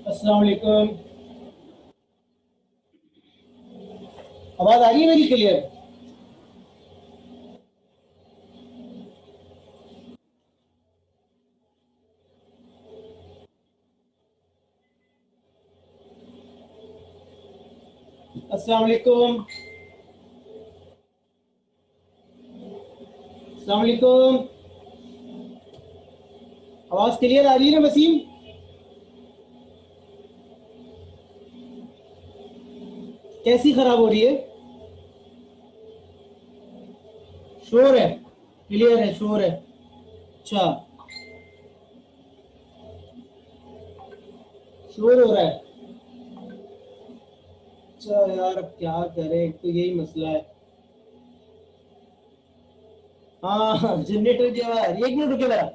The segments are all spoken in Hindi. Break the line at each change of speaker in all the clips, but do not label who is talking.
अस्सलाम वालेकुम। आवाज आ रही है मेरी क्लियर? अस्सलाम वालेकुम। अस्सलाम वालेकुम। आवाज क्लियर आ रही है ना वसीम? कैसी खराब हो रही है? शोर है? क्लियर है, शोर है। अच्छा। शोर हो रहा है। अच्छा यार, अब क्या करें, एक तो यही मसला है। हाँ, जनरेटर की आवाज आ रही है। एक मिनट रुके जरा।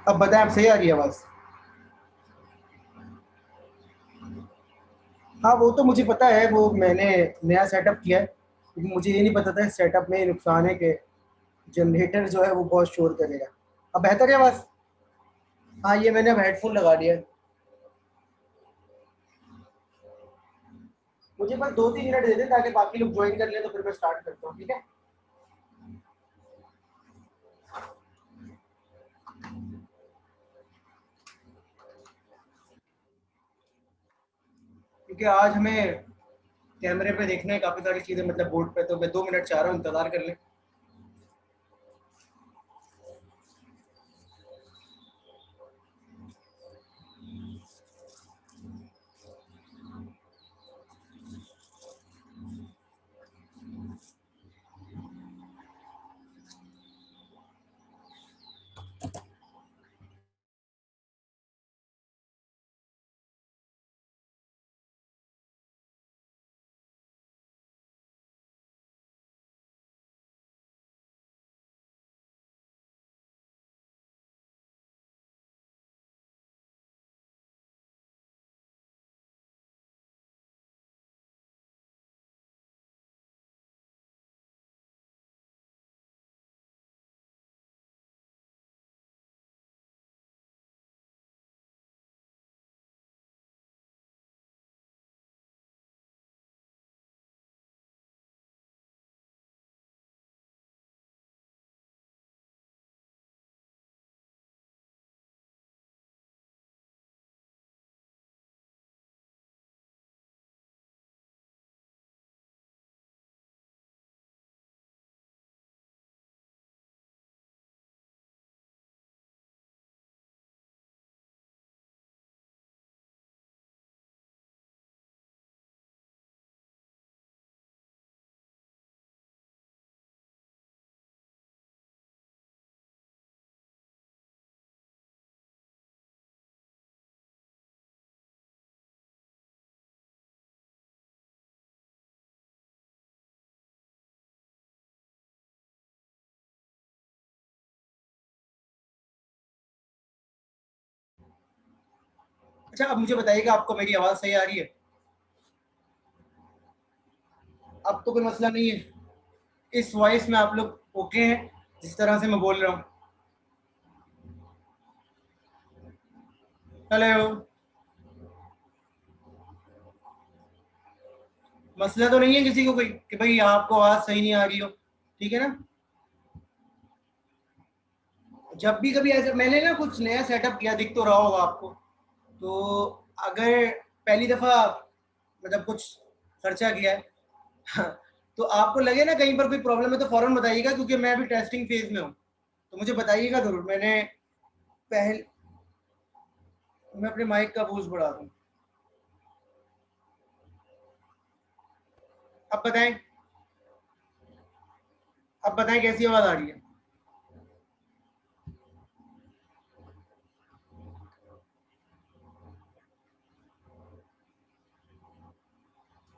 अब बताएं, अब सही आ रही है आवाज? हाँ, वो तो मुझे पता है। वो मैंने नया सेटअप किया है, लेकिन मुझे ये नहीं पता था सेटअप में ये नुकसान है कि जनरेटर जो है वो बहुत शोर करेगा। अब बेहतर है आवाज? हाँ, ये मैंने अब हेडफोन लगा लिया है। मुझे बस 2-3 मिनट दे दे ताकि बाकी लोग ज्वाइन कर ले, तो फिर मैं स्टार्ट करता हूँ, ठीक है? क्योंकि आज हमें कैमरे पे देखना है काफ़ी सारी चीज़ें, मतलब बोर्ड पे, तो मैं 2 मिनट चाह रहा हूँ, इंतज़ार कर लें। अच्छा, अब मुझे बताइएगा आपको मेरी आवाज़ सही आ रही है? अब तो कोई मसला नहीं है? इस वॉइस में आप लोग ओके हैं जिस तरह से मैं बोल रहा हूँ? हेलो, मसला तो नहीं है किसी को कोई कि भाई आपको आवाज़ सही नहीं आ रही हो? ठीक है ना? जब भी कभी ऐसा मैंने ना कुछ नया सेटअप किया, दिख तो रहा होगा आपको। तो अगर पहली दफ़ा मतलब कुछ खर्चा किया है तो आपको लगे ना कहीं पर कोई प्रॉब्लम है तो फ़ौरन बताइएगा, क्योंकि मैं अभी टेस्टिंग फेज़ में हूँ। तो मुझे बताइएगा ज़रूर। पहल मैं अपने माइक का वॉल्यूम बढ़ा दूँ। अब बताएँ अब बताएँ कैसी आवाज़ आ रही है?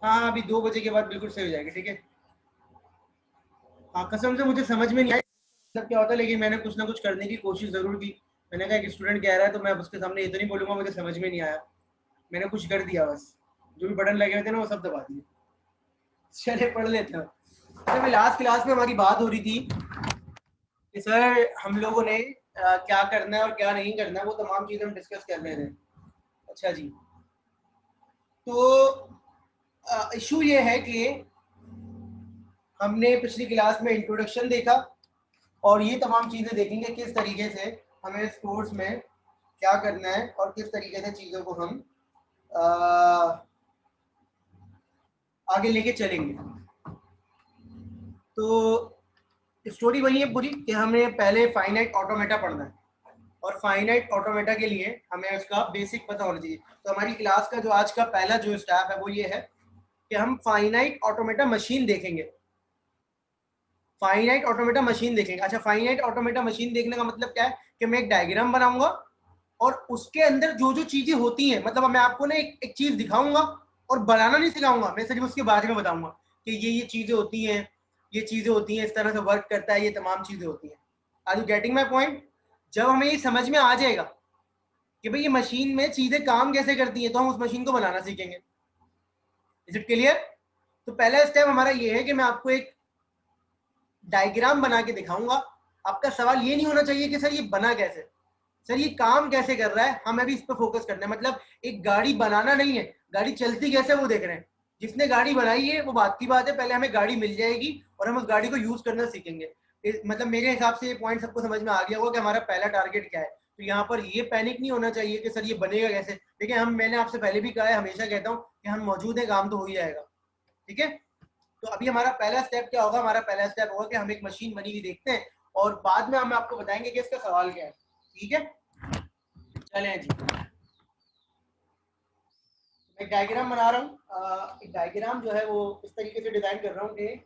हाँ, हाँ, अभी 2 बजे के बाद बिल्कुल सही हो जाएगी, ठीक है? हाँ, कसम से मुझे समझ में नहीं आई मतलब क्या होता है, लेकिन मैंने कुछ ना कुछ करने की कोशिश ज़रूर की। मैंने कहा एक स्टूडेंट कह रहा है तो मैं अब उसके सामने ये तो नहीं बोलूँगा मुझे समझ में नहीं आया। मैंने कुछ कर दिया बस। जो भी बटन लगे हुए थे ना वो सब दबा दिए। चलिए पढ़ लेते हैं। अच्छा, मैं लास्ट क्लास में हमारी बात हो रही थी कि सर हम लोगों ने क्या करना है और क्या नहीं करना है, वो तमाम चीज़ें हम डिस्कस कर रहे थे। अच्छा जी। तो इशू ये है कि हमने पिछली क्लास में इंट्रोडक्शन देखा और ये तमाम चीज़ें देखेंगे किस तरीके से हमें इस कोर्स में क्या करना है और किस तरीके से चीज़ों को हम आगे लेके चलेंगे। तो स्टोरी वही है पूरी कि हमें पहले फाइनाइट ऑटोमेटा पढ़ना है और फाइनाइट ऑटोमेटा के लिए हमें उसका बेसिक पता होना चाहिए। तो हमारी क्लास का जो आज का पहला जो स्टेप है वो ये है कि हम फाइनाइट ऑटोमेटा मशीन देखेंगे। फाइनाइट ऑटोमेटा मशीन देखेंगे। अच्छा, फाइनाइट ऑटोमेटा मशीन देखने का मतलब क्या है कि मैं एक डायग्राम बनाऊंगा और उसके अंदर जो जो चीजें होती हैं, मतलब मैं आपको ना एक चीज दिखाऊंगा और बनाना नहीं सिखाऊंगा, मैं सिर्फ उसके बारे में बताऊंगा कि ये चीजें होती हैं, ये चीजें होती हैं, इस तरह से वर्क करता है, ये तमाम चीजें होती हैं। Are you getting my point? जब हमें ये समझ में आ जाएगा कि भाई ये मशीन में चीजें काम कैसे करती हैं तो हम उस मशीन को बनाना सीखेंगे। Is it clear? तो पहला स्टेप हमारा ये है कि मैं आपको एक डायग्राम बना के दिखाऊंगा। आपका सवाल ये नहीं होना चाहिए कि सर ये बना कैसे, सर ये काम कैसे कर रहा है, हमें भी इस पर फोकस करना है। मतलब एक गाड़ी बनाना नहीं है, गाड़ी चलती कैसे वो देख रहे हैं। जिसने गाड़ी बनाई है वो बात की बात है, पहले हमें गाड़ी मिल जाएगी और हम उस गाड़ी को यूज करना सीखेंगे। मतलब मेरे हिसाब से ये पॉइंट सबको समझ में आ गया होगा कि हमारा पहला टारगेट क्या है। तो यहाँ पर ये पैनिक नहीं होना चाहिए कि सर ये बनेगा कैसे। देखिए, मैंने आपसे पहले भी कहा है, हमेशा कहता हूँ कि हम मौजूद है, काम तो हो ही जाएगा। ठीक है? तो अभी हमारा पहला स्टेप क्या होगा? हमारा पहला स्टेप होगा कि हम एक मशीन बनी हुई देखते हैं और बाद में हम आपको बताएंगे कि इसका सवाल क्या है। ठीक है, चलें जी। मैं एक डायग्राम बना रहा हूँ। एक डायग्राम जो है वो इस तरीके से डिजाइन कर रहा हूँ कि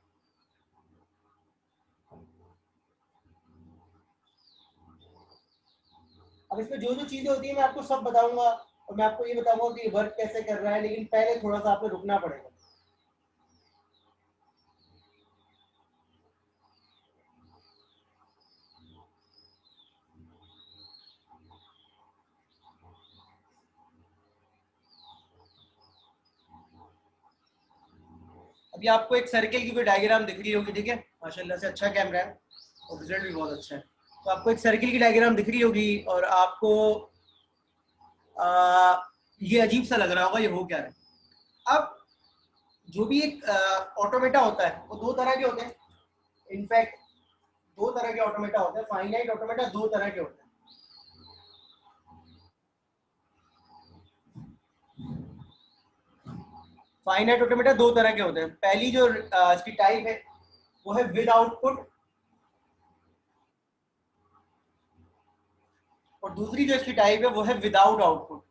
अब इसमें जो जो चीजें होती है मैं आपको सब बताऊंगा और मैं आपको ये बताऊंगा कि ये वर्क कैसे कर रहा है, लेकिन पहले थोड़ा सा आपको रुकना पड़ेगा। अभी आपको एक सर्किल की कोई डायग्राम दिख रही होगी, ठीक है? माशाल्लाह से अच्छा कैमरा है और रिजल्ट भी बहुत अच्छा है। तो आपको एक सर्किल की डायग्राम दिख रही होगी और आपको आ, ये अजीब सा लग रहा होगा, ये हो क्या रहा है। अब जो भी एक ऑटोमेटा होता है वो दो तरह के होते हैं। इनफैक्ट दो तरह के ऑटोमेटा होते हैं। फाइनाइट ऑटोमेटा दो तरह के होते हैं। फाइनाइट ऑटोमेटा दो तरह के होते हैं। पहली जो इसकी टाइप है वो है विद आउटपुट, और दूसरी जो इसकी टाइप है वो है विदाउट आउटपुट।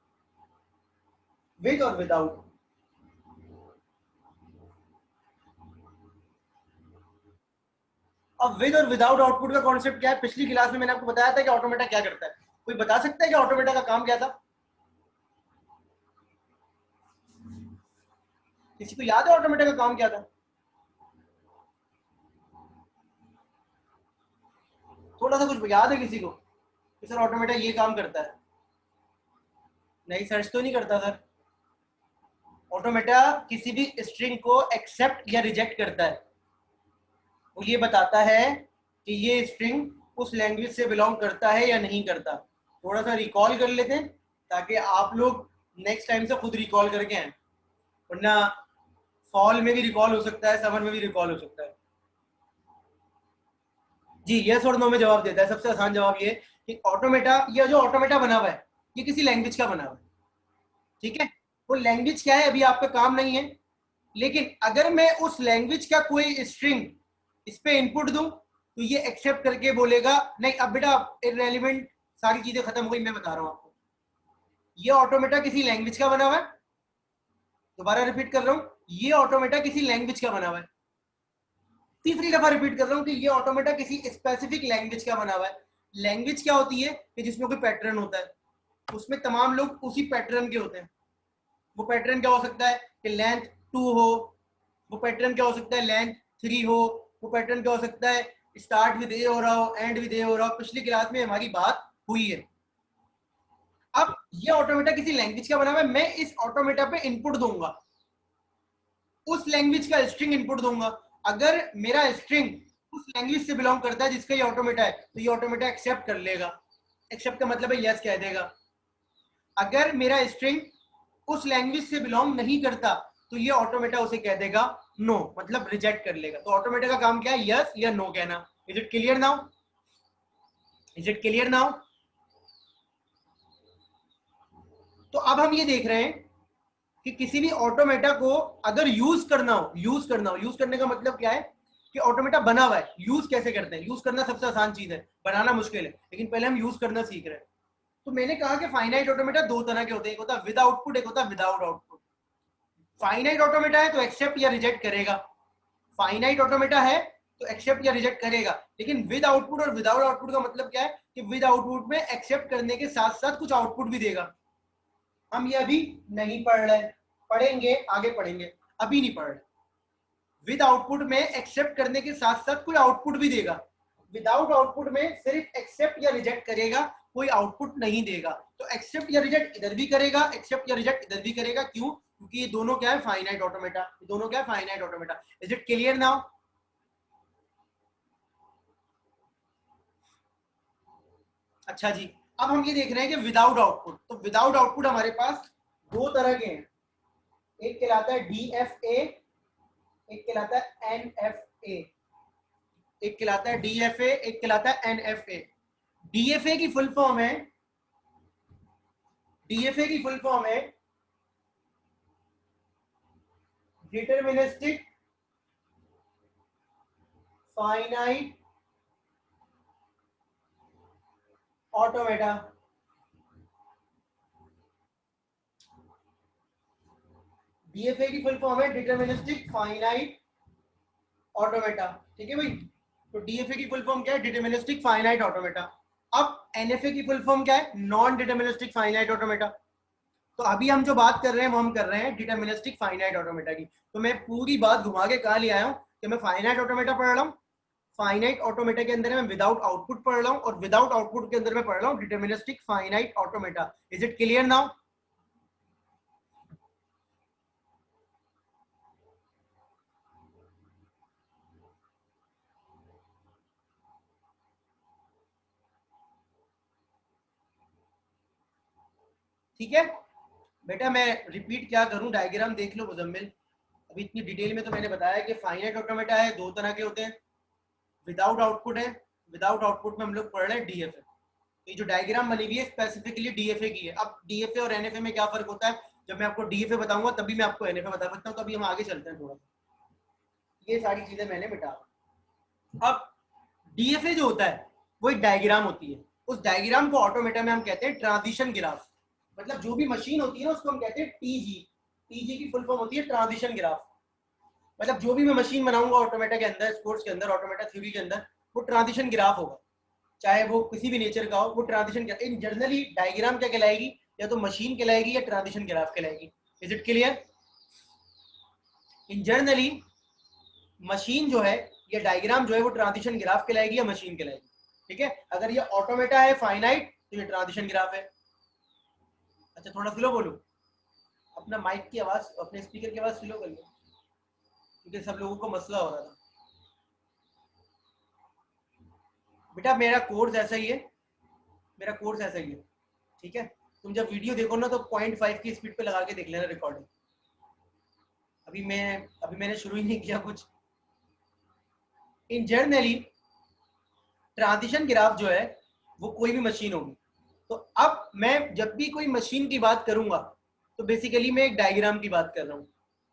विद और विदाउट। अब विद और विदाउट आउटपुट का कॉन्सेप्ट क्या है? पिछली क्लास में मैंने आपको बताया था कि ऑटोमेटा क्या करता है। कोई बता सकता है कि ऑटोमेटा का काम क्या था? किसी को याद है ऑटोमेटा का काम क्या था? थोड़ा सा कुछ याद है किसी को कि सर ऑटोमेटा ये काम करता है? नहीं, सर्च तो नहीं करता सर। ऑटोमेटा किसी भी स्ट्रिंग को एक्सेप्ट या रिजेक्ट करता है। वो ये बताता है कि ये स्ट्रिंग उस लैंग्वेज से बिलोंग करता है या नहीं करता। थोड़ा सा रिकॉल कर लेते हैं ताकि आप लोग नेक्स्ट टाइम से खुद रिकॉल करके आए, वरना फॉल में भी रिकॉल हो सकता है, समर में भी रिकॉल हो सकता है। जी, यस और नो में जवाब देता है। सबसे आसान जवाब ये कि ऑटोमेटा, या जो ऑटोमेटा बना हुआ है ये किसी लैंग्वेज का बना हुआ है, ठीक है। वो लैंग्वेज क्या है अभी आपका काम नहीं है, लेकिन अगर मैं उस लैंग्वेज का कोई स्ट्रिंग इस पे इनपुट दूं तो ये एक्सेप्ट करके बोलेगा नहीं। अब बेटा इररेलेवेंट सारी चीजें खत्म हो गई, मैं बता रहा हूं आपको। ये ऑटोमेटा किसी लैंग्वेज का बना हुआ है, दोबारा रिपीट कर रहा हूं, ये ऑटोमेटा किसी लैंग्वेज का बना हुआ है। तीसरी दफा रिपीट कर रहा हूं कि ये ऑटोमेटा किसी स्पेसिफिक लैंग्वेज का बना हुआ है। लैंग्वेज क्या होती है कि जिसमें कोई पैटर्न होता है, उसमें तमाम लोग उसी पैटर्न के होते हैं। वो पैटर्न क्या हो सकता है कि लेंथ 2 हो, वो पैटर्न क्या हो सकता है लेंथ 3 हो, वो पैटर्न क्या हो सकता है स्टार्ट विद ए हो रहा हो, एंड विद ए हो रहा हो। पिछली क्लास में हमारी बात हुई है। अब ये ऑटोमेटा किसी लैंग्वेज का बना हुआ है, मैं इस ऑटोमेटा पे इनपुट दूंगा, उस लैंग्वेज का स्ट्रिंग इनपुट दूंगा। अगर मेरा स्ट्रिंग उस लैंग्वेज से बिलोंग करता है जिसका ये ऑटोमेटा है, तो ये ऑटोमेटा एक्सेप्ट कर लेगा। एक्सेप्ट का मतलब है यस कह देगा। अगर मेरा स्ट्रिंग उस लैंग्वेज से बिलोंग नहीं करता तो ये ऑटोमेटा उसे कह देगा नो, मतलब रिजेक्ट कर लेगा। तो ऑटोमेटा का काम क्या है, यस या नो कहना। Is it clear now? Is it clear now? तो अब हम ये देख रहे हैं कि किसी भी ऑटोमेटा को अगर यूज करना हो, यूज करने का मतलब क्या है कि ऑटोमेटा बना हुआ है, यूज कैसे करते हैं। यूज करना सबसे आसान चीज है, बनाना मुश्किल है, लेकिन पहले हम यूज करना सीख रहे हैं। तो मैंने कहा कि फाइनाइट ऑटोमेटा दो तरह के होते हैं, एक होता है विद आउटपुट, एक होता है विदाउट आउटपुट। फाइनाइट ऑटोमेटा है तो एक्सेप्ट या रिजेक्ट करेगा, फाइनाइट ऑटोमेटा है तो एक्सेप्ट या रिजेक्ट करेगा। लेकिन विद आउटपुट और विदाउट आउटपुट का मतलब क्या है कि विद आउटपुट में एक्सेप्ट करने के साथ साथ कुछ आउटपुट भी देगा। हम ये अभी नहीं पढ़ रहे, पढ़ेंगे आगे पढ़ेंगे, अभी नहीं पढ़ रहे। विद आउटपुट में एक्सेप्ट करने के साथ साथ कोई आउटपुट भी देगा। विदाउट आउटपुट में सिर्फ एक्सेप्ट या रिजेक्ट करेगा, कोई आउटपुट नहीं देगा। तो एक्सेप्ट या रिजेक्ट इधर भी करेगा, एक्सेप्ट या रिजेक्ट इधर भी करेगा। क्यों? क्योंकि ये दोनों क्या है, फाइनाइट ऑटोमेटा। ये दोनों क्या है, finite automata. Is it clear now? अच्छा जी, अब हम ये देख रहे हैं कि विदाउट आउटपुट। तो विदाउट आउटपुट हमारे पास दो तरह के हैं, एक कहलाता है DFA, एक कहलाता है NFA। एक कहलाता है DFA, एक कहलाता है NFA। DFA की फुल फॉर्म है, DFA की फुल फॉर्म है डिटरमिनिस्टिक फाइनाइट ऑटोमेटा। DFA की फुल फॉर्म है डिटरमिनिस्टिक फाइनाइट ऑटोमेटा, ठीक है भाई। तो DFA की फुल फॉर्म क्या है, डिटरमिनिस्टिक फाइनाइट ऑटोमेटा। अब NFA की फुल फॉर्म क्या है, नॉन डिटरमिनिस्टिक फाइनाइट ऑटोमेटा। तो अभी हम जो बात कर रहे हैं वो हम कर रहे हैं डिटरमिनिस्टिक फाइनाइट ऑटोमेटा की। तो मैं पूरी बात घुमा के कहा ले आया हूं कि मैं फाइनाइट ऑटोमेटा पढ़ रहा हूं, फाइनाइट ऑटोमेटा के अंदर मैं विदाउट आउटपुट पढ़ रहा हूं, और विदाउट आउटपुट के अंदर मैं पढ़ रहा हूं deterministic finite automata. Is it clear now? ठीक है बेटा, मैं रिपीट क्या करूं, डायग्राम देख लो मुजम्मिल। अभी इतनी डिटेल में तो मैंने बताया कि फाइनाइट ऑटोमेटा है, दो तरह के होते हैं, विदाउट आउटपुट है, विदाउट आउटपुट में हम लोग पढ़ रहे हैं DFA। ये जो डायग्राम बनी हुई है स्पेसिफिकली DFA की है। अब DFA और NFA में क्या फर्क होता है, जब मैं आपको DFA बताऊंगा तभी मैं आपको NFA बता सकता हूँ। तो अभी हम आगे चलते हैं थोड़ा, ये सारी चीजें मैंने मिटा। अब DFA जो होता है वो एक डायग्राम होती है, उस डायग्राम को ऑटोमेटा में हम कहते हैं ट्रांजिशन ग्राफ। मतलब जो भी मशीन होती है ना उसको हम कहते हैं TG। TG की फुल फॉर्म होती है ट्रांजिशन ग्राफ। मतलब जो भी मैं मशीन बनाऊंगा ऑटोमेटा के अंदर, स्पोर्ट्स के अंदर, ऑटोमेटा थ्योरी के अंदर, वो ट्रांजिशन ग्राफ होगा, चाहे वो किसी भी नेचर का हो। वो ट्रांजिशन इन जनरली डायग्राम क्या कहलाएगी, या तो मशीन कहलाएगी या ट्रांजिशन ग्राफ कहलाएगी। Is it clear? In generally machine जो है या डायग्राम जो है वो ट्रांजिशन ग्राफ कहलाएगी या मशीन कहलाएगी, ठीक है। अगर ये ऑटोमेटा है फाइनाइट तो ये ट्रांजिशन ग्राफ है। अच्छा थोड़ा स्लो बोलूं, अपना माइक की आवाज, अपने स्पीकर की आवाज स्लो कर लो, क्योंकि सब लोगों को मसला हो रहा था। बेटा मेरा कोर्स ऐसा ही है, मेरा कोर्स ऐसा ही है, ठीक है। तुम जब वीडियो देखो ना तो 0.5 की स्पीड पे लगा के देख लेना रिकॉर्डिंग। अभी मैंने शुरू ही नहीं किया कुछ। इन जनरली ट्रांजिशन ग्राफ जो है वो कोई भी मशीन होगी। तो अब मैं जब भी कोई मशीन की बात करूंगा तो बेसिकली मैं एक डायग्राम की बात कर रहा हूं।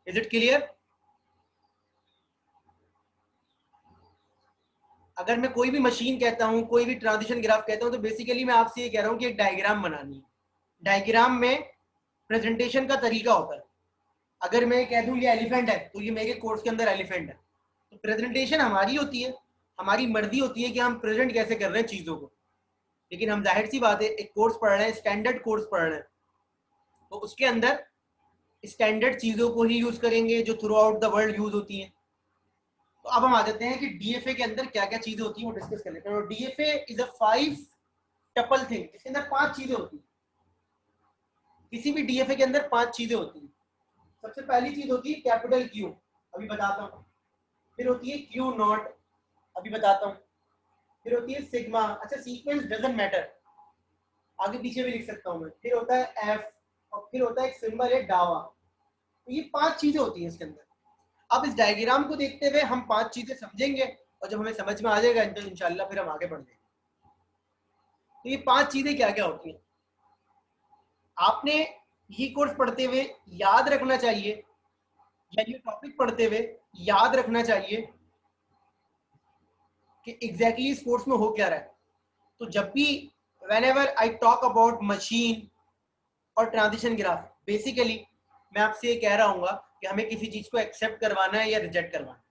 Is it clear? अगर मैं कोई भी मशीन कहता हूं, कोई भी ट्रांजिशन ग्राफ कहता हूं, तो बेसिकली मैं आपसे ये कह रहा हूं कि एक डायग्राम बनानी है। डायग्राम में प्रेजेंटेशन का तरीका होता है। अगर मैं कह दूं ये एलिफेंट है तो ये मेरे कोर्स के अंदर एलिफेंट है। तो प्रेजेंटेशन हमारी होती है, हमारी मर्जी होती है कि हम प्रेजेंट कैसे कर रहे हैं चीजों को। लेकिन हम जाहिर सी बात है एक कोर्स पढ़ रहे हैं, स्टैंडर्ड कोर्स पढ़ रहे हैं, तो उसके अंदर स्टैंडर्ड चीजों को ही यूज करेंगे जो through out the world use होती हैं। तो अब हम आ जाते हैं कि डीएफए के अंदर क्या क्या चीजें होती हैं वो डिस्कस कर लेते हैं। DFA is a 5 tuple thing, इसके अंदर 5 चीजें होती हैं। किसी भी डीएफए के अंदर 5 चीजें होती हैं। सबसे पहली चीज होती है कैपिटल क्यू, अभी बताता हूँ। फिर होती है क्यू नॉट, अभी बताता हूँ। फिर होती है सिग्मा, अच्छा सीक्वेंस डजंट मैटर, आगे पीछे भी लिख सकता हूँ मैं। फिर होता है एफ, और फिर होता है एक सिंबल है डावा। तो ये 5 चीजें होती हैं इसके अंदर। अब इस डायग्राम को देखते हुए हम 5 चीजें समझेंगे, और जब हमें समझ में आ जाएगा तो इंशाल्लाह फिर हम आगे बढ़ जाएंगे। तो ये 5 चीजें क्या क्या होती हैं आपने ये कोर्स पढ़ते हुए याद रखना चाहिए, या ये टॉपिक पढ़ते हुए याद रखना चाहिए कि एग्जैक्टली इस कोर्स में हो क्या रहा है। तो जब भी whenever I talk about machine और ट्रांजिशन ग्राफ, बेसिकली मैं आपसे ये कह रहा हूँ कि हमें किसी चीज को एक्सेप्ट करवाना है या रिजेक्ट करवाना है।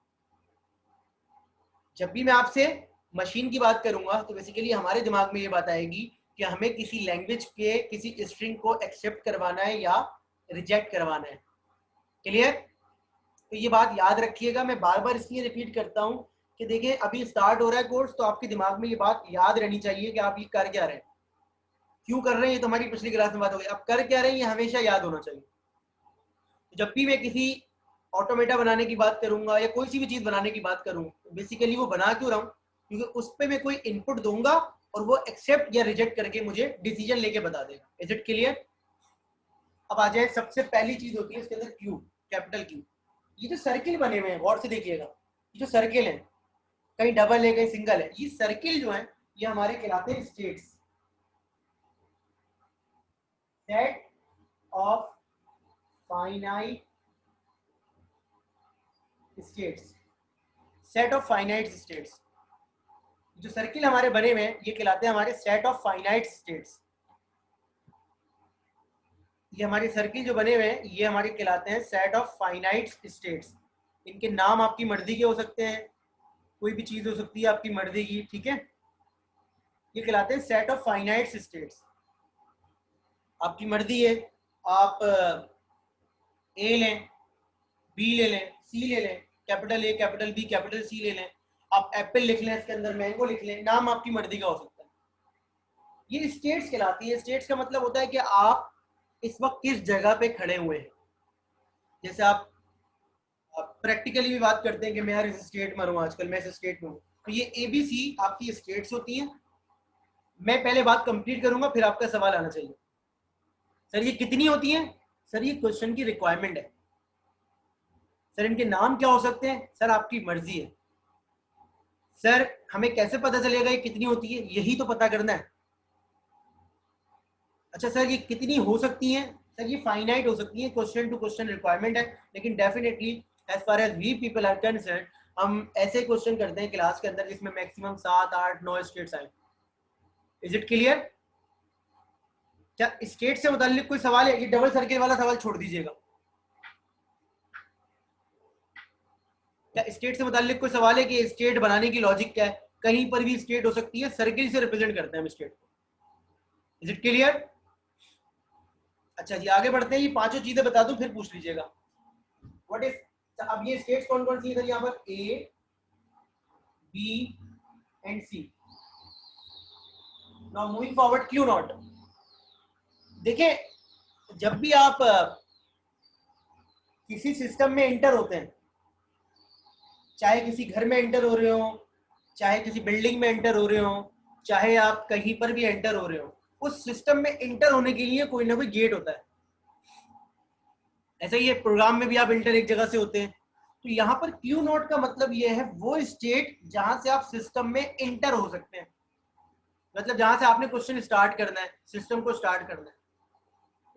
जब भी मैं आपसे मशीन की बात करूंगा तो बेसिकली हमारे दिमाग में ये बात आएगी कि हमें किसी लैंग्वेज के किसी स्ट्रिंग को एक्सेप्ट करवाना है या रिजेक्ट करवाना है। क्लियर? तो ये बात याद रखिएगा, मैं बार बार इसलिए रिपीट करता हूँ कि देखिए अभी स्टार्ट हो रहा है कोर्स, तो आपके दिमाग में ये बात याद रहनी चाहिए कि आप ये कर क्या रहे हैं, क्यों कर रहे हैं। ये तो हमारी पिछली क्लास में बात हो गई। आप कर क्या रहे हैं ये हमेशा याद होना चाहिए। जब भी मैं किसी ऑटोमेटा बनाने की बात करूंगा या कोई सी भी चीज बनाने की बात करूं, तो बेसिकली वो बना क्यों रहा हूं, क्योंकि उस पर मैं कोई इनपुट दूंगा और वो एक्सेप्ट या रिजेक्ट करके मुझे डिसीजन लेके बता देगा। Is it clear? अब आ जाए, सबसे पहली चीज होती है इसके अंदर क्यू, कैपिटल क्यू। ये जो सर्किल बने हुए हैं गौर से देखिएगा, ये जो सर्किल है, कहीं डबल है कहीं सिंगल है, ये सर्किल जो है ये हमारे कहलाते हैं states. Set of finite states, set of finite states. जो सर्किल हमारे बने हुए हैं ये कहलाते हैं हमारे सेट ऑफ फाइनाइट स्टेट्स। ये हमारे सर्किल जो बने हुए हैं ये हमारे कहलाते हैं सेट ऑफ फाइनाइट स्टेट्स। इनके नाम आपकी मर्जी के हो सकते हैं, कोई भी चीज हो सकती है आपकी मर्जी की, ठीक है। ये कहलाते हैं सेट ऑफ फाइनाइट स्टेट्स। आपकी मर्जी है, आप ए लें, बी ले लें, सी ले लें, capital A capital B capital C ले लें, आप एप्पल लिख लें, इसके अंदर मैंगो लिख लें, नाम आपकी मर्जी का हो सकता है। ये स्टेट्स कहलाती है। स्टेट्स का मतलब होता है कि आप इस वक्त किस जगह पे खड़े हुए हैं। जैसे आप प्रैक्टिकली भी बात करते हैं कि मैं यार इस स्टेट में हूँ, आजकल मैं इस स्टेट में हूँ, तो ये ABC आपकी स्टेट्स होती हैं। मैं पहले बात कंप्लीट करूंगा फिर आपका सवाल आना चाहिए। सर ये कितनी होती हैं? सर ये क्वेश्चन की रिक्वायरमेंट है। सर इनके नाम क्या हो सकते हैं? सर आपकी मर्जी है। सर हमें कैसे पता चलेगा ये कितनी होती है? यही तो पता करना है। अच्छा सर ये कितनी हो सकती हैं? सर ये फाइनाइट हो सकती है, क्वेश्चन टू क्वेश्चन रिक्वायरमेंट है। लेकिन definitely as far as we people are concerned, हम ऐसे क्वेश्चन करते हैं क्लास के अंदर जिसमें मैक्सिमम 7 8 9 स्टेट्स आए। Is it clear? क्या स्टेट से मुताल्लिक कोई सवाल है? ये डबल सर्किल वाला सवाल छोड़ दीजिएगा। क्या स्टेट से मुताल्लिक कोई सवाल है कि स्टेट बनाने की लॉजिक क्या है? कहीं पर भी स्टेट हो सकती है, सर्किल से रिप्रेजेंट करते हैं हम स्टेट को। Is it clear? अच्छा जी आगे बढ़ते हैं, ये पांचों चीजें बता दूं फिर पूछ लीजिएगा। व्हाट इज, अब ये स्टेट्स कौन कौन सी है यहाँ पर? A B and C. Now moving forward, Q naught. देखिए जब भी आप किसी सिस्टम में एंटर होते हैं, चाहे किसी घर में एंटर हो रहे हो, चाहे किसी बिल्डिंग में एंटर हो रहे हो, चाहे आप कहीं पर भी एंटर हो रहे हो, उस सिस्टम में एंटर होने के लिए कोई ना कोई गेट होता है। ऐसा ही है प्रोग्राम में भी आप एंटर एक जगह से होते हैं। तो यहाँ पर क्यू नॉट का मतलब ये है वो स्टेट जहां से आप सिस्टम में एंटर हो सकते हैं, मतलब जहां से आपने क्वेश्चन स्टार्ट करना है, सिस्टम को स्टार्ट करना है।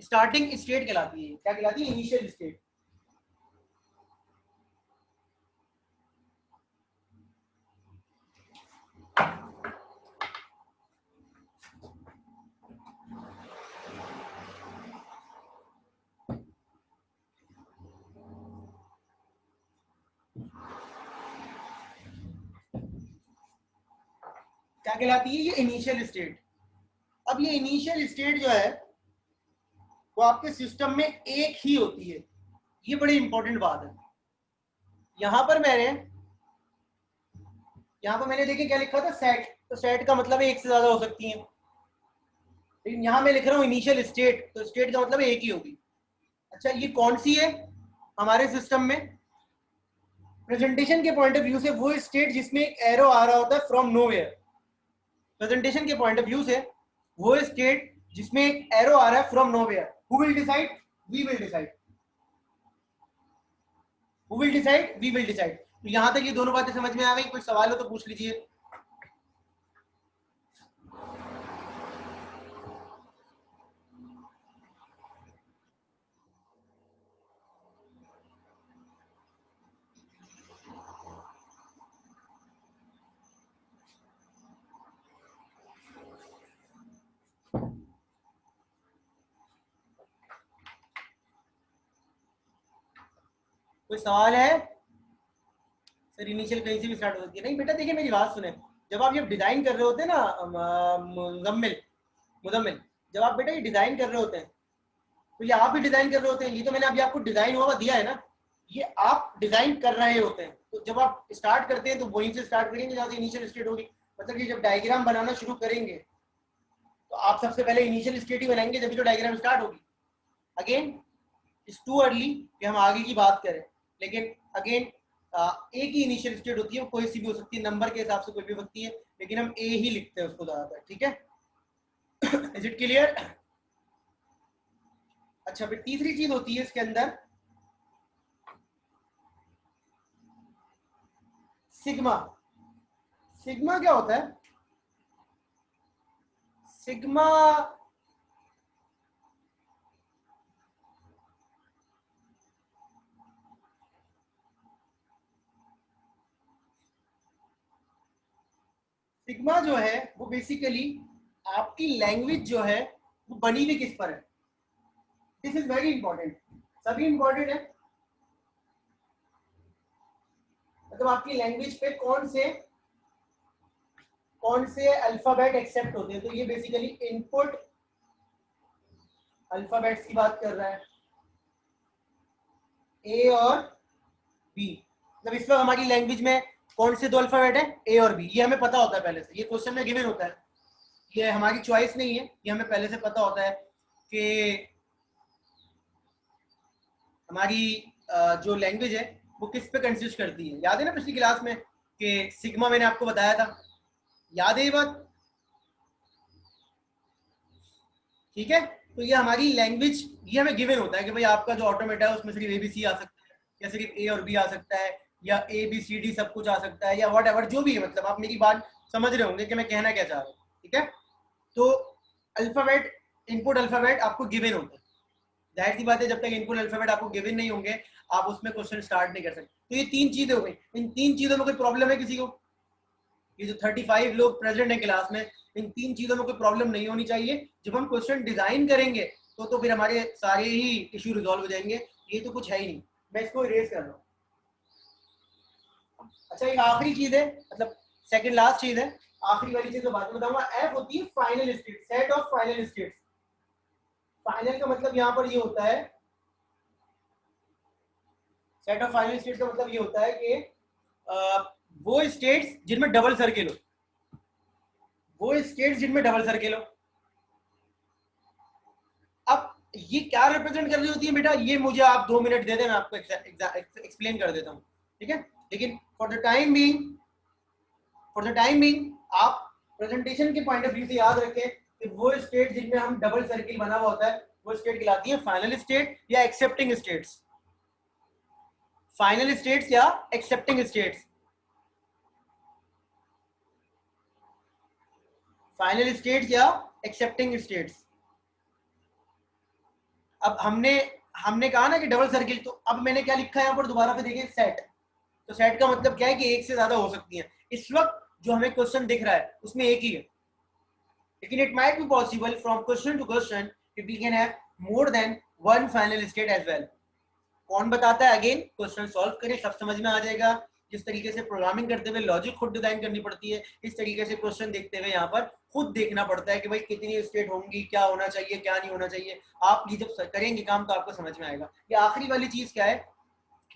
स्टार्टिंग स्टेट कहलाती है, क्या कहलाती है? Initial state. क्या कहलाती है? ये इनिशियल स्टेट। अब ये इनिशियल स्टेट जो है वो आपके सिस्टम में एक ही होती है, ये बड़ी इंपॉर्टेंट बात है। यहां पर मैंने देखिए क्या लिखा था, सेट। तो सेट का मतलब एक से ज्यादा हो सकती है, लेकिन यहां मैं लिख रहा हूं इनिशियल स्टेट, तो स्टेट का मतलब एक ही होगी। अच्छा, ये कौन सी है हमारे सिस्टम में? प्रेजेंटेशन के पॉइंट ऑफ व्यू से वो स्टेट जिसमें एक एरो आ रहा होता है फ्रॉम नोवेयर। प्रेजेंटेशन के पॉइंट ऑफ व्यू से वो स्टेट जिसमें एक एरो आ रहा है from nowhere. Who will decide? We will decide. Who will decide? We will decide. तो यहां तक ये दोनों बातें समझ में आ गई? कोई सवाल हो तो पूछ लीजिए। कोई सवाल है? सर इनिशियल कहीं से भी स्टार्ट होती है? नहीं बेटा, देखिए मेरी बात सुने। जब आप ये डिजाइन कर रहे होते हैं ना मुजम्मिल, मुदम्मिल, जब आप बेटा ये डिजाइन कर रहे होते हैं, तो ये आप ही डिजाइन कर रहे होते हैं। ये तो मैंने अभी आपको डिजाइन हुआ दिया है ना, ये आप डिजाइन कर रहे होते हैं। तो जब आप स्टार्ट करते हैं तो वहीं से स्टार्ट करेंगे जहाँ से इनिशियल स्टेट होगी। मतलब कि जब डायग्राम बनाना शुरू करेंगे तो आप सबसे पहले इनिशियल स्टेट ही बनाएंगे, जब तो डायग्राम स्टार्ट होगी। अगेन इट्स टू अर्ली कि हम आगे की बात करें, लेकिन अगेन एक ही इनिशियल स्टेट होती है, वो कोई सी भी हो सकती है, नंबर के हिसाब से कोई भी हो सकती है, लेकिन हम ए ही लिखते हैं उसको ज्यादातर। ठीक है, इज इट क्लियर? अच्छा, फिर तीसरी चीज होती है इसके अंदर, सिग्मा। सिग्मा क्या होता है? सिग्मा सिग्मा जो है वो बेसिकली आपकी लैंग्वेज जो है वो बनी हुई किस पर है। दिस इज वेरी इंपॉर्टेंट, सभी इंपॉर्टेंट है। मतलब आपकी लैंग्वेज पे कौन से अल्फाबेट एक्सेप्ट होते हैं। तो ये बेसिकली इनपुट अल्फाबेट्स की बात कर रहा है, ए और बी। मतलब इस वक्त हमारी लैंग्वेज में कौन से दो अल्फाबेट है? ए और बी। ये हमें पता होता है पहले से, ये क्वेश्चन में गिवन होता है, ये हमारी चॉइस नहीं है, ये हमें पहले से पता होता है कि हमारी जो लैंग्वेज है वो किस पे कंसिस्ट करती है। याद है ना पिछली क्लास में कि सिग्मा मैंने आपको बताया था, याद है ये बात? ठीक है, तो ये हमारी लैंग्वेज, ये हमें गिवन होता है कि भाई आपका जो ऑटोमेटा है उसमें सिर्फ ए बी सी आ सकता है, या सिर्फ ए और बी आ सकता है, या ए बी सी डी सब कुछ आ सकता है, या वट एवर जो भी है। मतलब आप मेरी बात समझ रहे होंगे कि मैं कहना क्या चाह रहा हूँ। ठीक है, तो अल्फाबेट, इनपुट अल्फाबेट आपको गिवन होता है। जाहिर सी बात है, जब तक इनपुट अल्फाबेट आपको गिवन नहीं होंगे आप उसमें क्वेश्चन स्टार्ट नहीं कर सकते। तो ये तीन चीजें हो गई। इन तीन चीजों में कोई प्रॉब्लम है किसी को? ये जो 35 लोग प्रेजेंट है क्लास में, इन तीन चीजों में कोई प्रॉब्लम नहीं होनी चाहिए। जब हम क्वेश्चन डिजाइन करेंगे तो फिर हमारे सारे ही इश्यू रिजॉल्व हो जाएंगे। ये तो कुछ है ही नहीं, मैं इसको इरेज कर रहा हूँ। अच्छा, एक आखिरी चीज है, मतलब सेकंड लास्ट चीज है, आखिरी वाली चीज तो बाद में बताऊंगा। एफ होती है final state, set of final states. Final का मतलब यहाँ पर ये होता है, सेट ऑफ फाइनल स्टेट का मतलब ये होता है कि वो स्टेट्स जिनमें डबल सर्किल हो, वो स्टेट्स जिनमें डबल सर्किल हो। अब ये क्या रिप्रेजेंट कर रही होती है बेटा, ये मुझे आप 2 मिनट दे दें, मैं आपको एक्सप्लेन कर देता हूँ, ठीक है। लेकिन फॉर द टाइम बीइंग आप प्रेजेंटेशन के पॉइंट ऑफ व्यू से याद रखें कि वो स्टेट जिनमें हम डबल सर्किल बना हुआ होता है वो स्टेट कहलाती है फाइनल स्टेट या एक्सेप्टिंग स्टेट्स। फाइनल स्टेट्स या एक्सेप्टिंग स्टेट्स। फाइनल स्टेट्स या एक्सेप्टिंग स्टेट्स। अब हमने हमने कहा ना कि डबल सर्किल, तो अब मैंने क्या लिखा है यहाँ पर दोबारा पे देखिए, सेट। तो सेट का मतलब क्या है कि एक से ज्यादा हो सकती है। इस वक्त जो हमें क्वेश्चन दिख रहा है उसमें एक ही है, लेकिन it might be possible from question to question if we can have more than one final state as well। कौन बताता है? अगेन क्वेश्चन सॉल्व करें, सब समझ में आ जाएगा। जिस तरीके से प्रोग्रामिंग करते हुए लॉजिक खुद डिजाइन करनी पड़ती है, इस तरीके से क्वेश्चन देखते हुए यहाँ पर खुद देखना पड़ता है कि भाई कितनी स्टेट होंगी, क्या होना चाहिए क्या नहीं होना चाहिए। आप ये जब करेंगे काम तो आपको समझ में आएगा। ये आखिरी वाली चीज क्या है,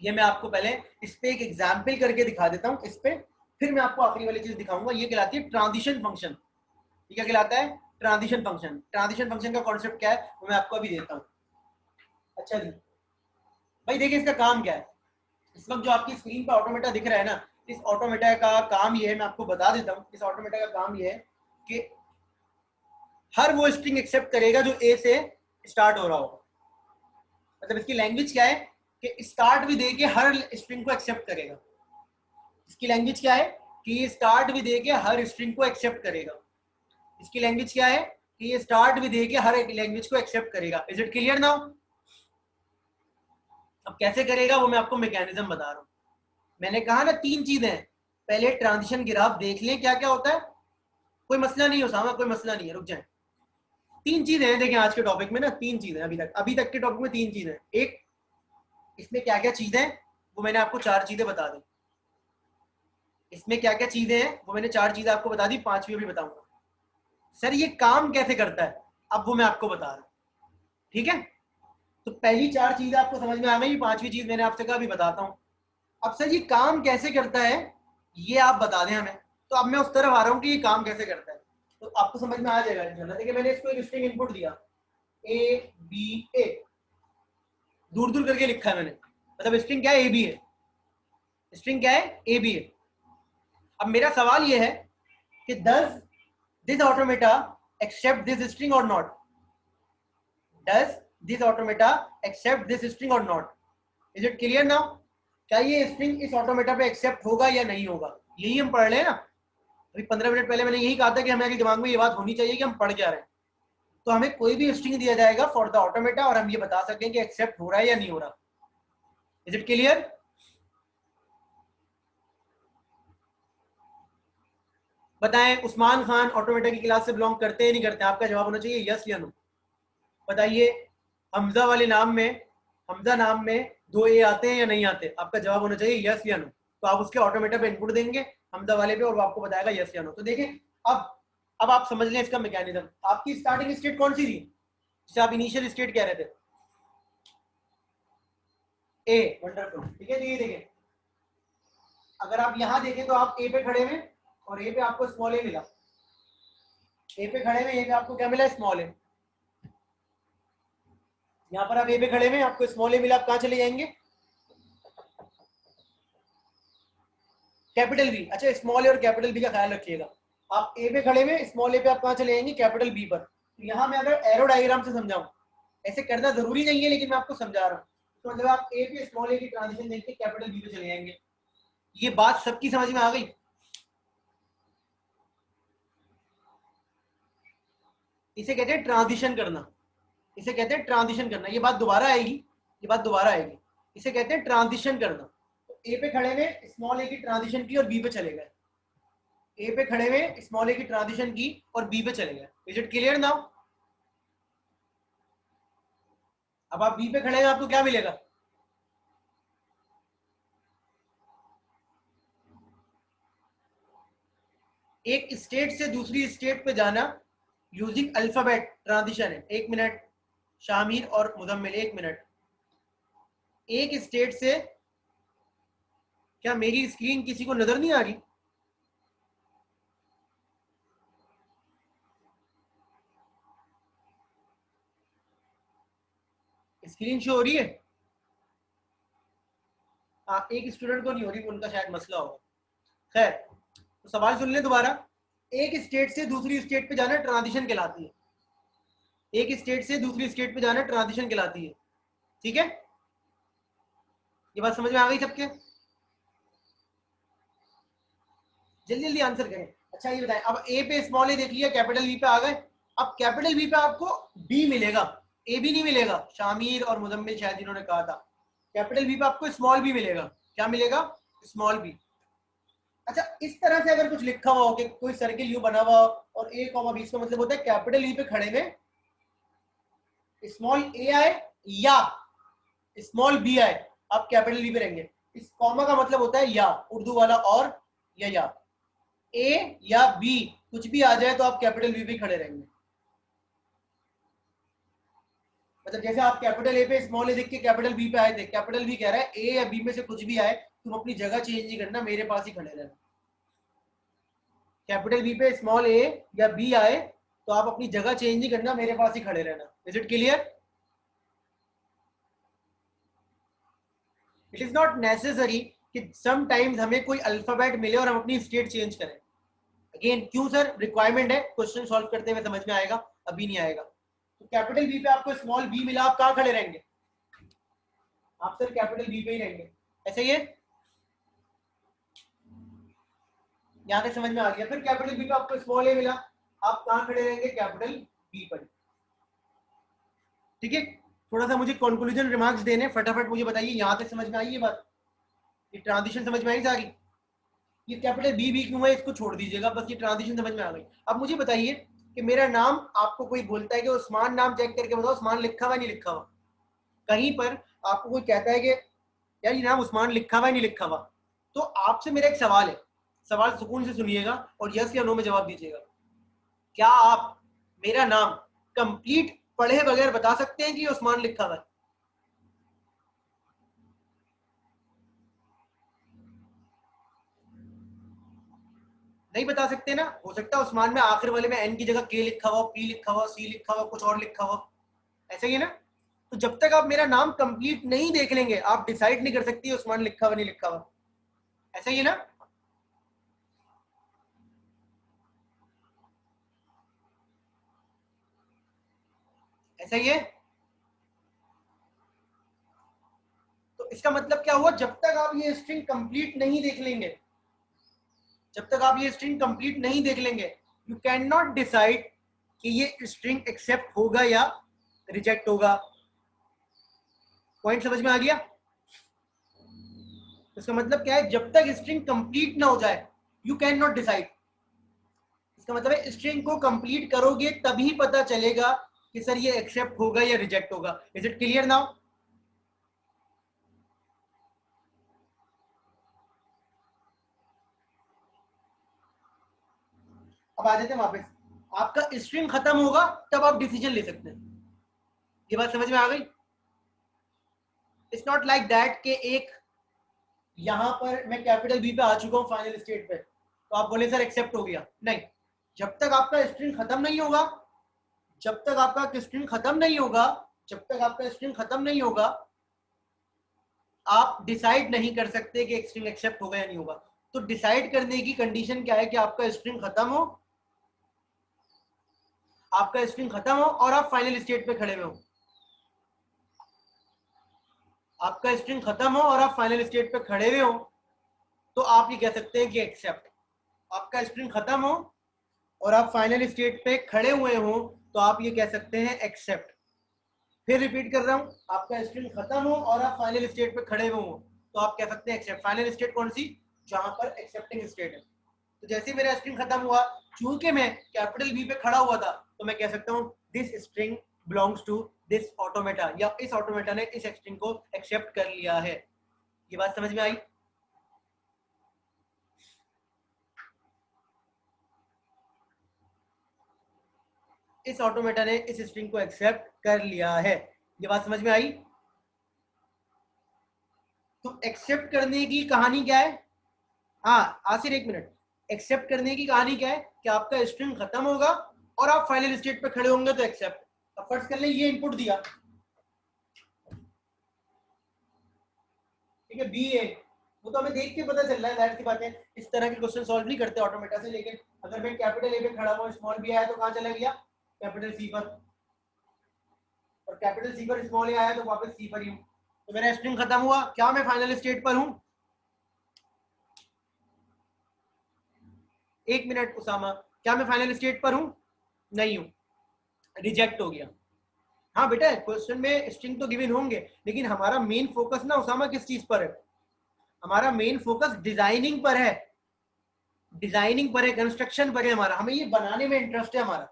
ये मैं आपको पहले इस पे एक एग्जाम्पल करके दिखा देता हूँ इस पे, फिर मैं आपको आखिरी वाली चीज दिखाऊंगा। ये कहलाती है ट्रांजिशन फंक्शन। ये क्या कहलाता है? Transition function. ट्रांजिशन फंक्शन का कॉन्सेप्ट क्या है वो मैं आपको अभी देता हूँ। अच्छा जी, भाई देखिए इसका काम क्या है। इस वक्त जो आपकी स्क्रीन पर ऑटोमेटा दिख रहा है ना, इस ऑटोमेटा का काम ये है, मैं आपको बता देता हूँ। इस ऑटोमेटा का काम ये है कि हर वो स्ट्रिंग एक्सेप्ट करेगा जो ए से स्टार्ट हो रहा होगा। मतलब इसकी लैंग्वेज क्या है कि स्टार्ट भी दे के हर स्ट्रिंग को एक्सेप्ट करेगा। इसकी लैंग्वेज क्या है कि ये स्टार्ट भी दे के हर स्ट्रिंग को एक्सेप्ट करेगा। इसकी लैंग्वेज क्या है कि ये स्टार्ट भी दे के हर एक लैंग्वेज को एक्सेप्ट करेगा। Is it clear now? अब कैसे करेगा वो मैं आपको मैकेनिज्म बता रहा हूँ। मैंने कहा ना 3 चीजें हैं, पहले ट्रांजिशन ग्राफ देख लें क्या क्या होता है। कोई मसला नहीं हो सामा, कोई मसला नहीं है, रुक जाए। 3 चीजें हैं देखें आज के टॉपिक में ना, 3 चीजें अभी तक के टॉपिक में 3 चीजें। एक, इसमें क्या क्या चीजें वो मैंने आपको 4 चीजें बता दी। इसमें क्या क्या चीजें हैं वो मैंने 4 चीजें आपको बता दी, 5वीं भी बताऊंगा। सर ये काम कैसे करता है अब वो मैं आपको बता रहा हूँ, ठीक है। तो पहली 4 चीजें आपको समझ में आ गई, 5वीं चीज मैंने आपसे कहा अभी बताता हूँ। अब सर ये काम कैसे करता है ये आप बता दें हमें। तो अब मैं उस तरफ आ रहा हूँ कि ये काम कैसे करता है, तो आपको समझ में आ जाएगा इंशाल्लाह। देखिए मैंने इसको एक स्ट्रिंग इनपुट दिया ए बी ए, दूर दूर करके लिखा है मैंने, मतलब स्ट्रिंग क्या है? ए बी है। स्ट्रिंग क्या है? ए बी है। अब मेरा सवाल ये है कि does this automata accept this string और not? Does this automata accept this string और not? Is it clear now? क्या ये स्ट्रिंग इस ऑटोमेटा पे एक्सेप्ट होगा या नहीं होगा? यही हम पढ़ रहे हैं ना। अभी 15 मिनट पहले मैंने यही कहा था कि हमारे दिमाग में ये बात होनी चाहिए कि हम पढ़ क्या रहे हैं। तो हमें कोई भी स्ट्रिंग दिया जाएगा फॉर द ऑटोमेटा और हम ये बता सकें कि एक्सेप्ट हो रहा है या नहीं हो रहा। Is it clear? बताएं, उस्मान खान ऑटोमेटा की क्लास से बिलोंग करते हैं नहीं करते? आपका जवाब होना चाहिए यस या नो। बताइए, हमजा वाले नाम में, हमजा नाम में 2 ए आते हैं या नहीं आते? आपका जवाब होना चाहिए यस या नो। तो आप उसके ऑटोमेटा पे इनपुट देंगे हमजा वाले पे और वो आपको बताएगा यस या नो। तो देखें अब आप समझ लें इसका मैकेनिज्म। आपकी स्टार्टिंग स्टेट कौन सी थी जिसे आप इनिशियल स्टेट कह रहे थे? ए। वंडरफुल, ठीक है। ये देखें, अगर आप यहां देखें तो आप ए पे खड़े हुए और ए पे आपको स्मॉल ए मिला। ए पे खड़े हुए, ए पे आपको क्या मिला? स्मॉल ए। यहाँ पर आप ए पे खड़े हुए आपको स्मॉल ए मिला, आप कहाँ चले जाएंगे? Capital B. अच्छा, स्मॉल ए और कैपिटल बी का ख्याल रखिएगा। आप ए पे खड़े हुए, स्मॉल ए पे आप कहाँ चले जाएंगे? कैपिटल बी पर। तो यहाँ मैं अगर एरो डायग्राम से समझाऊं, ऐसे करना जरूरी नहीं है लेकिन मैं आपको समझा रहा हूँ। तो मतलब आप ए पे स्मॉल ए की ट्रांजिशन देख के कैपिटल बी पे चले जाएंगे। ये बात सबकी समझ में आ गई? इसे कहते हैं ट्रांजिशन करना। इसे कहते हैं ट्रांजिशन करना। ये बात दोबारा आएगी, ये बात दोबारा आएगी। इसे कहते हैं ट्रांजिशन करना। तो ए पे खड़े हुए स्मॉल ए की ट्रांजिशन की और बी पे चले गए। ए पे खड़े हुए स्मॉल ए की ट्रांजिशन की और बी पे चले गए। Is it clear now? अब आप बी पे खड़े हैं, आपको क्या मिलेगा? एक स्टेट से दूसरी स्टेट पे जाना यूजिंग अल्फाबेट ट्रांजिशन है। 1 मिनट शामिर और मुजम्मिल, 1 मिनट। एक स्टेट से, क्या मेरी स्क्रीन किसी को नजर नहीं आ रही? स्क्रीन शो हो रही है? हाँ, एक स्टूडेंट को नहीं हो रही, उनका शायद मसला होगा। खैर, तो सवाल सुन ले दोबारा। एक स्टेट से दूसरी स्टेट पे जाना ट्रांजिशन कहलाती है। एक स्टेट से दूसरी स्टेट पे जाना ट्रांजिशन कहलाती है। ठीक है, ये बात समझ में आ गई सबके? जल्दी जल्दी आंसर करें। अच्छा ये बताएं, अब ए पे स्मॉल ए देख लिया, कैपिटल वी पे आ गए। अब कैपिटल वी पे आपको बी मिलेगा, ए भी नहीं मिलेगा। शामिर और मुजम्मिल शायद इन्होंने कहा था कैपिटल वी पे आपको स्मॉल बी मिलेगा। क्या मिलेगा? Small B. अच्छा, इस तरह से अगर कुछ लिखा हुआ हो कि कोई सर्किल यू बना हुआ और ए कॉमा बी, इसका मतलब होता है कैपिटल वी पे खड़े में स्मॉल ए आए या स्मॉल बी आए, आप कैपिटल वी पे रहेंगे। इस कॉमा का मतलब होता है या, उर्दू वाला और या ए या बी कुछ भी आ जाए तो आप कैपिटल वी पे खड़े रहेंगे। मतलब जैसे आप कैपिटल ए पे स्मॉल ए देख के कैपिटल बी पे आए थे, कैपिटल बी कह रहा है ए या बी में से कुछ भी आए तुम अपनी जगह चेंज नहीं करना, मेरे पास ही खड़े रहना। कैपिटल बी पे स्मॉल ए या बी आए तो आप अपनी जगह चेंज नहीं करना, मेरे पास ही खड़े रहना। Is it clear? It is not necessary कि समटाइम्स हमें कोई अल्फाबेट मिले और हम अपनी स्टेट चेंज करें। अगेन क्यों सर? रिक्वायरमेंट है, क्वेश्चन सॉल्व करते हुए समझ में आएगा, अभी नहीं आएगा। तो कैपिटल बी पे आपको स्मॉल बी मिला, आप कहां खड़े रहेंगे? आप सर कैपिटल बी पे ही रहेंगे। ऐसे ही है, यहां तक समझ में आ गया। फिर कैपिटल बी पे आपको स्मॉल ए मिला, आप कहां खड़े रहेंगे? कैपिटल बी पर। ठीक है, थोड़ा सा मुझे कंक्लूजन रिमार्क्स देने, फटाफट मुझे बताइए, यहां तक समझ में आई ये बात? ये ट्रांजिशन समझ में आई सारी? ये कैपिटल बी बी क्यों है इसको छोड़ दीजिएगा, बस ये ट्रांजिशन समझ में आ गई। अब मुझे बताइए कि मेरा नाम, आपको कोई बोलता है कि उस्मान नाम चेक करके बताओ उस्मान लिखा हुआ नहीं लिखा हुआ। कहीं पर आपको कोई कहता है कि यार ये नाम उस्मान लिखा हुआ है नहीं लिखा हुआ, तो आपसे मेरा एक सवाल है, सवाल सुकून से सुनिएगा और यस या नो में जवाब दीजिएगा। क्या आप मेरा नाम कंप्लीट पढ़े बगैर बता सकते हैं कि उस्मान लिखा हुआ है? नहीं बता सकते ना? हो सकता है उस्मान में आखिर वाले में एन की जगह के लिखा हुआ, पी लिखा हुआ, सी लिखा हुआ, कुछ और लिखा हुआ, ऐसा ही है ना? तो जब तक आप मेरा नाम कंप्लीट नहीं देख लेंगे आप डिसाइड नहीं कर सकती उस्मान लिखा हुआ नहीं लिखा हुआ, ऐसा ही है ना? ऐसा ही है। तो इसका मतलब क्या हुआ? जब तक आप ये स्ट्रिंग कंप्लीट नहीं देख लेंगे, जब तक आप ये स्ट्रिंग कंप्लीट नहीं देख लेंगे, यू कैन नॉट डिसाइड कि ये स्ट्रिंग एक्सेप्ट होगा या रिजेक्ट होगा। पॉइंट समझ में आ गया? इसका मतलब क्या है? जब तक स्ट्रिंग कंप्लीट ना हो जाए यू कैन नॉट डिसाइड। इसका मतलब है स्ट्रिंग को कंप्लीट करोगे तभी पता चलेगा कि सर ये एक्सेप्ट होगा या रिजेक्ट होगा। Is it clear now? अब आ जाते हैं वापस। आपका स्ट्रिंग खत्म होगा तब आप डिसीजन ले सकते हैं। ये बात समझ में आ गई? इट्स नॉट लाइक दैट कि एक यहां पर मैं कैपिटल बी पे आ चुका हूं फाइनल स्टेट पे तो आप बोले सर एक्सेप्ट हो गया, नहीं। जब तक आपका स्ट्रिंग खत्म नहीं होगा, जब तक आपका स्ट्रिंग खत्म नहीं होगा, जब तक आपका स्ट्रिंग खत्म नहीं होगा आप डिसाइड नहीं कर सकते कि स्ट्रिंग एक्सेप्ट होगा या नहीं होगा। तो डिसाइड करने की कंडीशन क्या है? कि आपका स्ट्रिंग खत्म हो, आपका स्ट्रिंग खत्म हो और आप फाइनल स्टेट पे खड़े हुए हो। आपका स्ट्रिंग खत्म हो और आप फाइनल स्टेट पे खड़े हुए हो तो आप ये कह सकते हैं कि एक्सेप्ट। आपका स्ट्रिंग खत्म हो और आप फाइनल स्टेट पे खड़े हुए हो तो आप ये कह सकते हैं एक्सेप्ट। फिर रिपीट कर रहा हूं, आपका स्ट्रिंग खत्म हो और आप फाइनल स्टेट पे खड़े हुए हो तो आप कह सकते हैं एक्सेप्ट। फाइनल स्टेट कौन सी? जहां पर एक्सेप्टिंग स्टेट है। तो जैसे मेरा स्ट्रिंग खत्म हुआ, चूंकि मैं कैपिटल बी पे खड़ा हुआ था तो मैं कह सकता हूं this string belongs to this automata, या इस ऑटोमेटा ने इस स्ट्रिंग को एक्सेप्ट कर लिया है। ये बात समझ में आई? इस ऑटोमेटा ने इस स्ट्रिंग को एक्सेप्ट कर लिया है। ये बात समझ में आई? तो एक्सेप्ट करने की कहानी क्या है? हाँ आसिर एक मिनट, एक्सेप्ट करने की कहानी क्या है? कि आपका स्ट्रिंग खत्म होगा और आप फाइनल स्टेट पे खड़े होंगे तो एक्सेप्ट। अब फर्ज कर ले ये इनपुट दिया, ठीक है, बी ए, वो तो हमें देख के पता चल रहा है, जाहिर सी बात है इस तरह के क्वेश्चन सॉल्व नहीं करते ऑटोमेटा से। लेकिन अगर मैं कैपिटल ए पे खड़ा हुआ, स्मॉल बी आया तो कहाँ चला गया, कैपिटल सी पर, और कैपिटल सी पर स्मॉल ए आया तो वापस सी पर ही हूँ, तो मेरा स्ट्रिंग खत्म हुआ। क्या मैं फाइनल स्टेट पर हूँ? एक मिनट उसामा, क्या मैं फाइनल स्टेट पर हूँ? नहीं हूँ, रिजेक्ट हो गया। हाँ बेटा, क्वेश्चन में स्ट्रिंग तो गिवन होंगे, लेकिन हमारा मेन फोकस ना उसामा किस चीज पर है? हमारा मेन फोकस डिजाइनिंग पर है, डिजाइनिंग पर है, कंस्ट्रक्शन पर है हमारा। हमें ये बनाने में इंटरेस्ट है हमारा,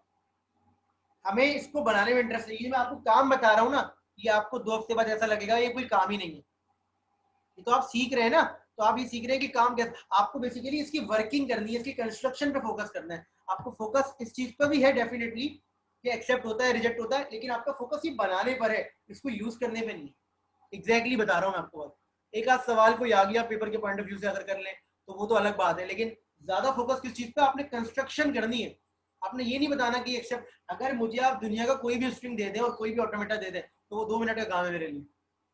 हमें इसको बनाने में इंटरेस्ट है। ये मैं आपको काम बता रहा हूँ ना, ये आपको 2 हफ्ते बाद ऐसा लगेगा ये कोई काम ही नहीं है। ये तो आप सीख रहे हैं ना, तो आप ये सीख रहे हैं कि काम क्या, आपको बेसिकली इसकी वर्किंग करनी है, इसकी कंस्ट्रक्शन पे फोकस करना है। आपको फोकस इस चीज पर भी है डेफिनेटली, कि एक्सेप्ट होता है, रिजेक्ट होता है, लेकिन आपका फोकस ये बनाने पर है, इसको यूज करने पे नहीं। एग्जैक्टली बता रहा हूँ मैं आपको। एक आध सवाल कोई आ गया पेपर के पॉइंट ऑफ व्यू से अगर कर लें तो वो तो अलग बात है, लेकिन ज्यादा फोकस किस चीज पे, आपने कंस्ट्रक्शन करनी है। आपने ये नहीं बताना कि एक्सेप्ट, अगर मुझे आप दुनिया का कोई भी स्ट्रिंग दे दें और कोई भी ऑटोमेटा दे दें तो वो 2 मिनट का काम है मेरे लिए,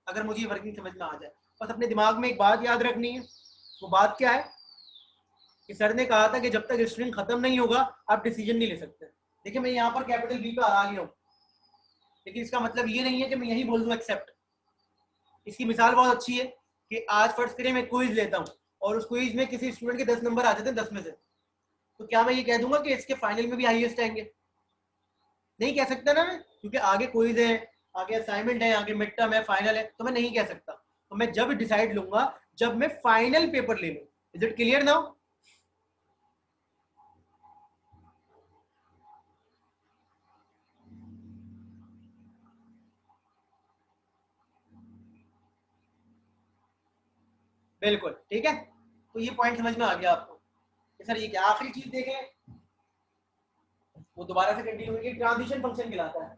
अगर मुझे ये वर्किंग समझ में आ जाए। बस अपने दिमाग में एक बात याद रखनी है, वो बात क्या है कि सर ने कहा था कि जब तक स्ट्रिंग खत्म नहीं होगा आप डिसीजन नहीं ले सकते। देखिए मैं यहाँ पर कैपिटल बी पे आ गया हूँ, लेकिन इसका मतलब ये नहीं है कि मैं यही बोल दूं एक्सेप्ट। इसकी मिसाल बहुत अच्छी है कि आज फर्ज करें मैं क्विज लेता हूँ और उस क्विज में किसी स्टूडेंट के 10 नंबर आ जाते हैं 10 में से, तो क्या मैं ये कह दूंगा कि इसके फाइनल में भी हाईएस्ट आएंगे? नहीं कह सकता ना मैं, क्योंकि आगे क्विज है, आगे असाइनमेंट है, आगे मिड टर्म है, फाइनल है, तो मैं नहीं कह सकता। तो मैं जब डिसाइड लूंगा जब मैं फाइनल पेपर ले लूँ। Is it clear now? बिल्कुल ठीक है, तो ये पॉइंट समझ में आ गया आपको कि सर ये क्या। आखिरी चीज देखें, वो दोबारा से कंटिन्यू होगी, ट्रांजिशन फंक्शन कहलाता है।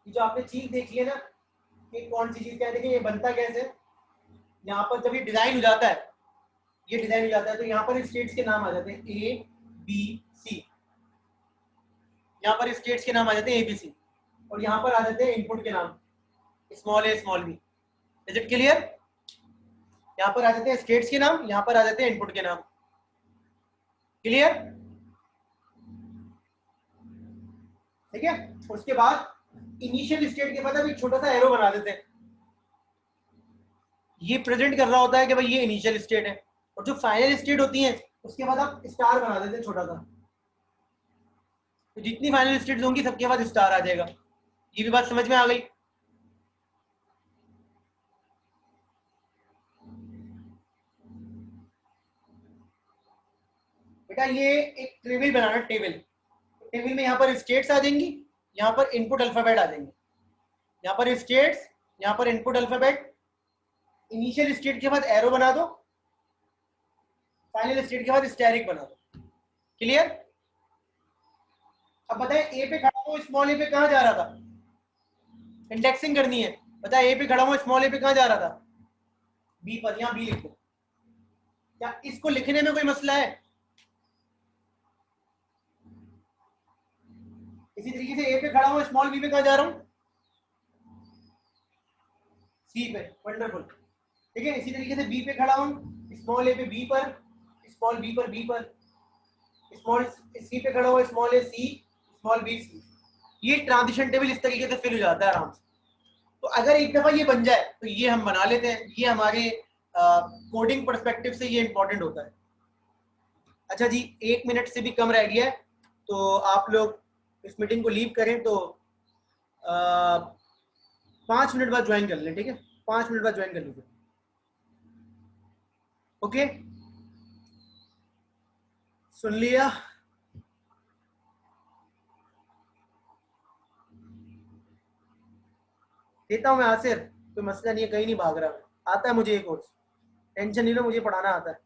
जो आपने चीज देखी है ना कि कौन सी चीज क्या है, देखिए ये बनता कैसे, यहाँ पर जब ये डिजाइन हो जाता है, ये डिजाइन हो जाता है तो यहाँ पर स्टेट्स के नाम आ जाते हैं ए बी सी, यहाँ पर स्टेट्स के नाम आ जाते हैं ए बी सी, और यहाँ पर आ जाते हैं इनपुट के नाम small A small B. Is it clear? यहाँ पर आ जाते हैं स्टेट्स के नाम, यहाँ पर आ जाते हैं इनपुट के नाम। क्लियर? ठीक है, उसके बाद इनिशियल स्टेट के बाद अब एक छोटा सा एरो बना देते हैं, ये प्रेजेंट कर रहा होता है कि भाई ये इनिशियल स्टेट है, और जो फाइनल स्टेट होती है उसके बाद आप स्टार बना देते हैं छोटा सा, तो जितनी फाइनल स्टेट होंगी सबके बाद स्टार आ जाएगा। ये भी बात समझ में आ गई? बेटा ये एक टेबल बनाना, टेबल, टेबल में यहाँ पर स्टेट्स आ जाएंगी, यहाँ पर इनपुट अल्फाबेट आ जाएंगे, यहाँ पर स्टेट्स, यहाँ पर इनपुट अल्फाबेट, इनिशियल स्टेट के बाद एरो बना दो, फाइनल स्टेट के बाद स्टेरिक बना दो। क्लियर? अब बताएं ए पे खड़ा हूँ, स्मॉल ए पे कहाँ जा रहा था? इंडेक्सिंग करनी है। बताए ए पे खड़ा हूँ, स्मॉल ए पे कहाँ जा रहा था? बी पर, यहाँ बी लिखो। क्या इसको लिखने में कोई मसला है? इसी तरीके से ए पे खड़ा हूँ, स्मॉल बी पे कहाँ जा रहा हूँ? सी पे। वंडरफुल। ठीक है, इसी तरीके से बी पे खड़ा हूँ, स्मॉल ए पे बी पर, स्मॉल बी पर बी पर, स्मॉल सी पे खड़ा हुआ, स्मॉल ए सी, स्मॉल बी सी। ये ट्रांजिशन टेबल इस तरीके से फिल हो जाता है आराम से। तो अगर एक दफा ये बन जाए तो ये हम बना लेते हैं, ये हमारे कोडिंग पर्सपेक्टिव से ये इंपॉर्टेंट होता है। अच्छा जी, 1 मिनट से भी कम रह गया है, तो आप लोग इस मीटिंग को लीव करें तो 5 मिनट बाद ज्वाइन कर लें, ठीक है? 5 मिनट बाद ज्वाइन कर लीजिए। ओके, सुन लिया? देता हूँ मैं आसिर, कोई मसला नहीं है, कहीं नहीं भाग रहा मैं, आता है मुझे ये कोर्स, टेंशन नहीं लो, मुझे पढ़ाना आता है।